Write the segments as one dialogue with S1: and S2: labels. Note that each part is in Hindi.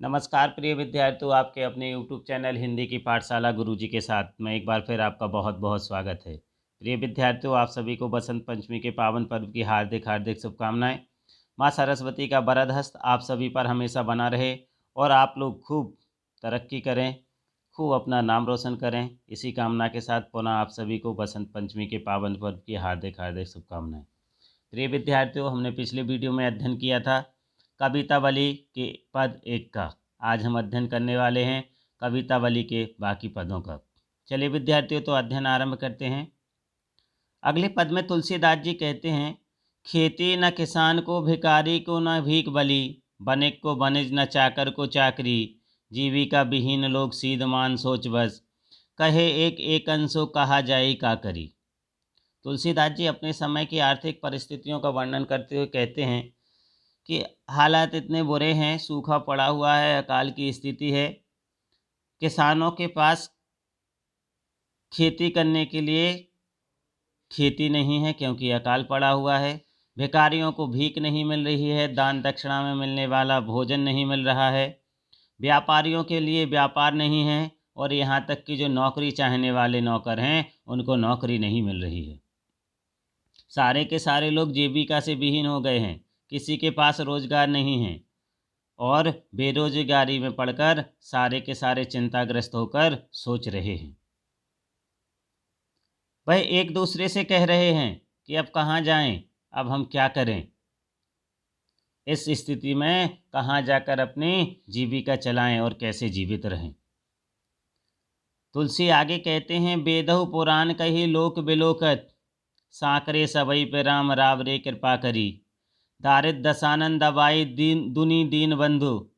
S1: नमस्कार प्रिय विद्यार्थियों, आपके अपने यूट्यूब चैनल हिंदी की पाठशाला गुरुजी के साथ मैं एक बार फिर आपका बहुत बहुत स्वागत है। प्रिय विद्यार्थियों, आप सभी को बसंत पंचमी के पावन पर्व की हार्दिक हार्दिक शुभकामनाएं। माँ सरस्वती का वरद हस्त आप सभी पर हमेशा बना रहे और आप लोग खूब तरक्की करें, खूब अपना नाम रोशन करें। इसी कामना के साथ पुनः आप सभी को बसंत पंचमी के पावन पर्व की हार्दिक हार्दिक शुभकामनाएँ। प्रिय विद्यार्थियों, हमने पिछले वीडियो में अध्ययन किया था कवितावली के पद 1 का। आज हम अध्ययन करने वाले हैं कवितावली के बाकी पदों का। चलिए विद्यार्थियों, तो अध्ययन आरंभ करते हैं। अगले पद में तुलसीदास जी कहते हैं, खेती न किसान को भिखारी को न भीख बली, बनिक को बनिज न चाकर को चाकरी, जीविका विहीन लोग सीध मान सोच बस, कहे एक एक अंशो कहा जाई का करी। तुलसीदास जी अपने समय की आर्थिक परिस्थितियों का वर्णन करते हुए कहते हैं कि हालात इतने बुरे हैं, सूखा पड़ा हुआ है, अकाल की स्थिति है। किसानों के पास खेती करने के लिए खेती नहीं है क्योंकि अकाल पड़ा हुआ है। भिखारियों को भीख नहीं मिल रही है, दान दक्षिणा में मिलने वाला भोजन नहीं मिल रहा है। व्यापारियों के लिए व्यापार नहीं है और यहाँ तक कि जो नौकरी चाहने वाले नौकर हैं उनको नौकरी नहीं मिल रही है। सारे के सारे लोग जीविका से विहीन हो गए हैं, किसी के पास रोजगार नहीं है और बेरोजगारी में पड़कर सारे के सारे चिंताग्रस्त होकर सोच रहे हैं। वह एक दूसरे से कह रहे हैं कि अब कहाँ जाएं, अब हम क्या करें। इस स्थिति में कहाँ जाकर अपनी जीविका चलाएं और कैसे जीवित रहें। तुलसी आगे कहते हैं, बेदहु पुराण कही लोक बिलोकत, साकरे सबई पे राम राव रे कृपा करी, दारिद दसानन दबाई दीन दुनी दीन बंधु,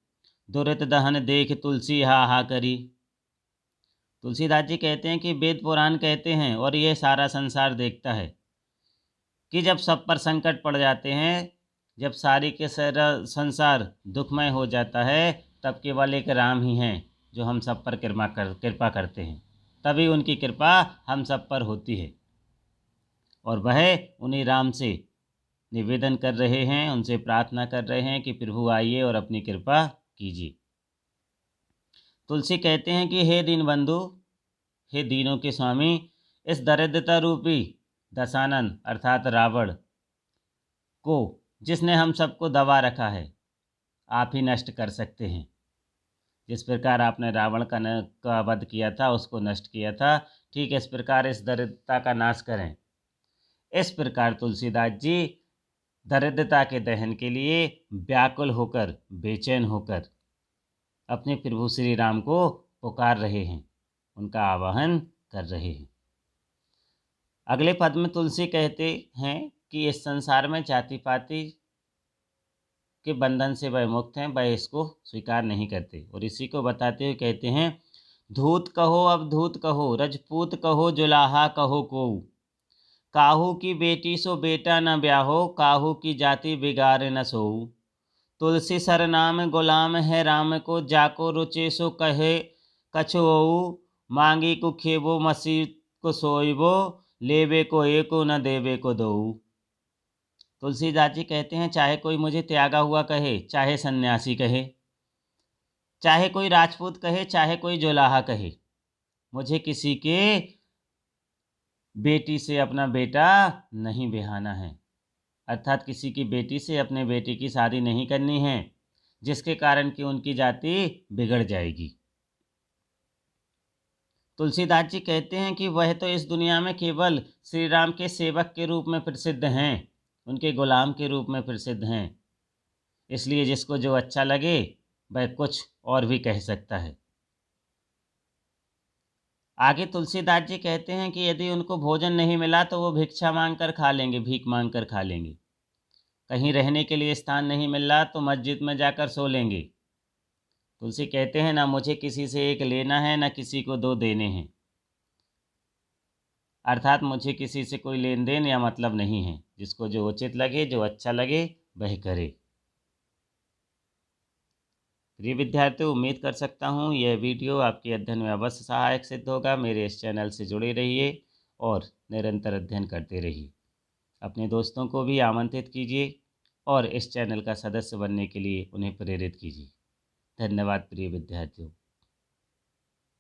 S1: दुरित दहन देख तुलसी हा हा करी। तुलसीदास जी कहते हैं कि वेद पुराण कहते हैं और ये सारा संसार देखता है कि जब सब पर संकट पड़ जाते हैं, जब सारी के सारा संसार दुखमय हो जाता है, तब केवल एक राम ही हैं जो हम सब पर कृपा करते हैं। तभी उनकी कृपा हम सब पर होती है और वह उन्हीं राम से निवेदन कर रहे हैं, उनसे प्रार्थना कर रहे हैं कि प्रभु आइए और अपनी कृपा कीजिए। तुलसी कहते हैं कि हे दीन बंधु, हे दीनों के स्वामी, इस दरिद्रता रूपी दशानन अर्थात रावण को जिसने हम सबको दबा रखा है, आप ही नष्ट कर सकते हैं। जिस प्रकार आपने रावण का वध किया था, उसको नष्ट किया था, ठीक इस प्रकार इस दरिद्रता का नाश करें। इस प्रकार तुलसीदास जी दरिद्रता के दहन के लिए व्याकुल होकर, बेचैन होकर अपने प्रभु श्री राम को पुकार रहे हैं, उनका आवाहन कर रहे हैं। अगले पद में तुलसी कहते हैं कि इस संसार में जाति पाति के बंधन से वह मुक्त हैं, वह इसको स्वीकार नहीं करते। और इसी को बताते हुए कहते हैं, धूत कहो अब धूत कहो, रजपूत कहो जुलाहा कहो को, काहू की बेटी सो बेटा न ब्याहो, काहू की जाति बिगाड़ न सोऊ, तुलसी सर नाम गुलाम है राम को, जाको रुचे सो कहे कछुओ, मांगी को खेबो मसीह को सोइबो, लेबे को एको न देबे को दो। तुलसीदास जी कहते हैं, चाहे कोई मुझे त्यागा हुआ कहे, चाहे सन्यासी कहे, चाहे कोई राजपूत कहे, चाहे कोई जोलाहा कहे, मुझे किसी के बेटी से अपना बेटा नहीं बिहाना है, अर्थात किसी की बेटी से अपने बेटे की शादी नहीं करनी है जिसके कारण कि उनकी जाति बिगड़ जाएगी। तुलसीदास जी कहते हैं कि वह तो इस दुनिया में केवल श्री राम के सेवक के रूप में प्रसिद्ध हैं, उनके गुलाम के रूप में प्रसिद्ध हैं, इसलिए जिसको जो अच्छा लगे वह कुछ और भी कह सकता है। आगे तुलसीदास जी कहते हैं कि यदि उनको भोजन नहीं मिला तो वो भिक्षा मांग कर खा लेंगे, भीख मांग कर खा लेंगे। कहीं रहने के लिए स्थान नहीं मिल रहा तो मस्जिद में जाकर सो लेंगे। तुलसी कहते हैं, ना मुझे किसी से एक लेना है, ना किसी को दो देने हैं, अर्थात मुझे किसी से कोई लेन देन या मतलब नहीं है। जिसको जो उचित लगे, जो अच्छा लगे वह करे। प्रिय विद्यार्थियों, उम्मीद कर सकता हूँ यह वीडियो आपके अध्ययन में अवश्य सहायक सिद्ध होगा। मेरे इस चैनल से जुड़े रहिए और निरंतर अध्ययन करते रहिए। अपने दोस्तों को भी आमंत्रित कीजिए और इस चैनल का सदस्य बनने के लिए उन्हें प्रेरित कीजिए। धन्यवाद प्रिय विद्यार्थियों।